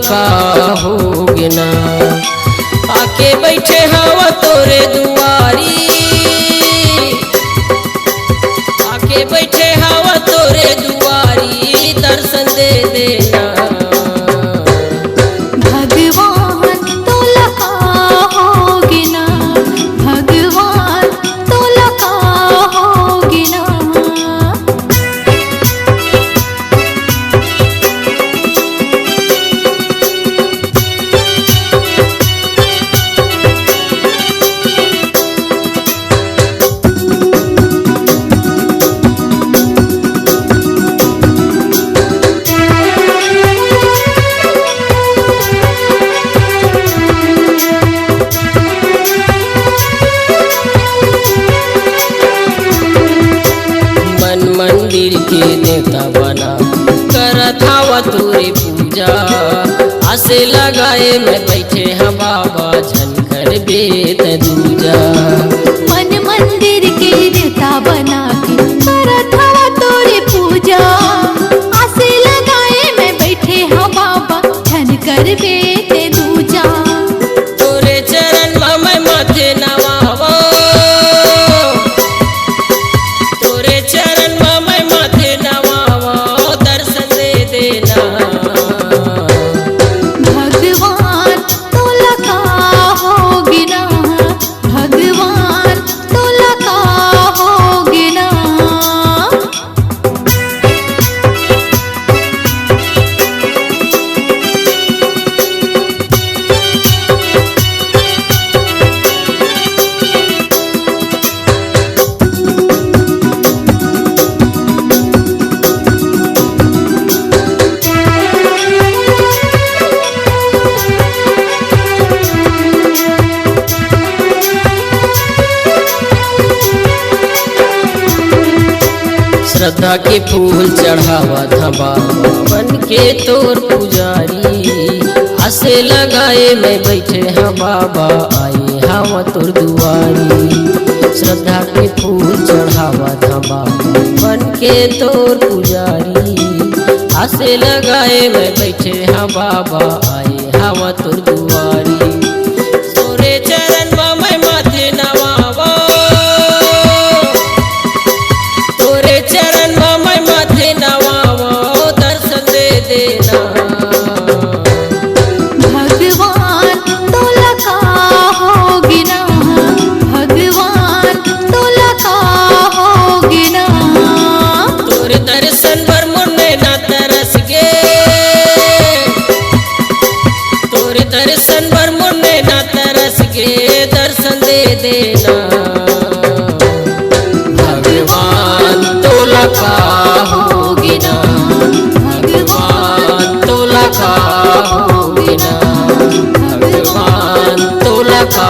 का होगे ना। आके बैठे हवा तोरे दुआरी, आके बैठे हवा तोरे दुआरी, दर्शन दे देना। भगवान तोला का होगे ना, भगवान तोला का होगे ना। मंदिर के देवता बना करत हवा तोरे पूजा, आसे लगाए में बैठे हैं बाबा झनकर बेत दूजा। मन मंदिर के देवता बना के करत हवा तोरे पूजा, आसे लगाए में बैठे हैं बाबा झनकर बेत दूजा। तोरे चरण में माथे नवावा, तोरे चरण में माथे नवावा, दर्शन दे देना। भगवान तोला का होगे ना, भगवान तोला का होगे ना। श्रद्धा के फूल चढ़ावा था बाबा बन के तोर पुजारी, आसे लगाए में बैठे हैं बाबा आए हवा तोर दुआरी। श्रद्धा के फूल चढ़ावा था बाबा बन के तोर पुजारी, आसे लगाए में बैठे हैं बाबा आए हवा तोर दुआरी। तोरे चरण में माथे नवावा, तोरे चरण में माथे नवावा, दर्शन दे देना। भगवान तोला का होगे ना, भगवान तोला का होगे ना। तोरे दर्शन पर मुन्ने ना तरस गे, तोरे दर्शन पर मुन्ने ना तरस गे, दर्शन दे देना। भगवान तोला का होगे ना, भगवान तोला का होगे ना, भगवान तोला का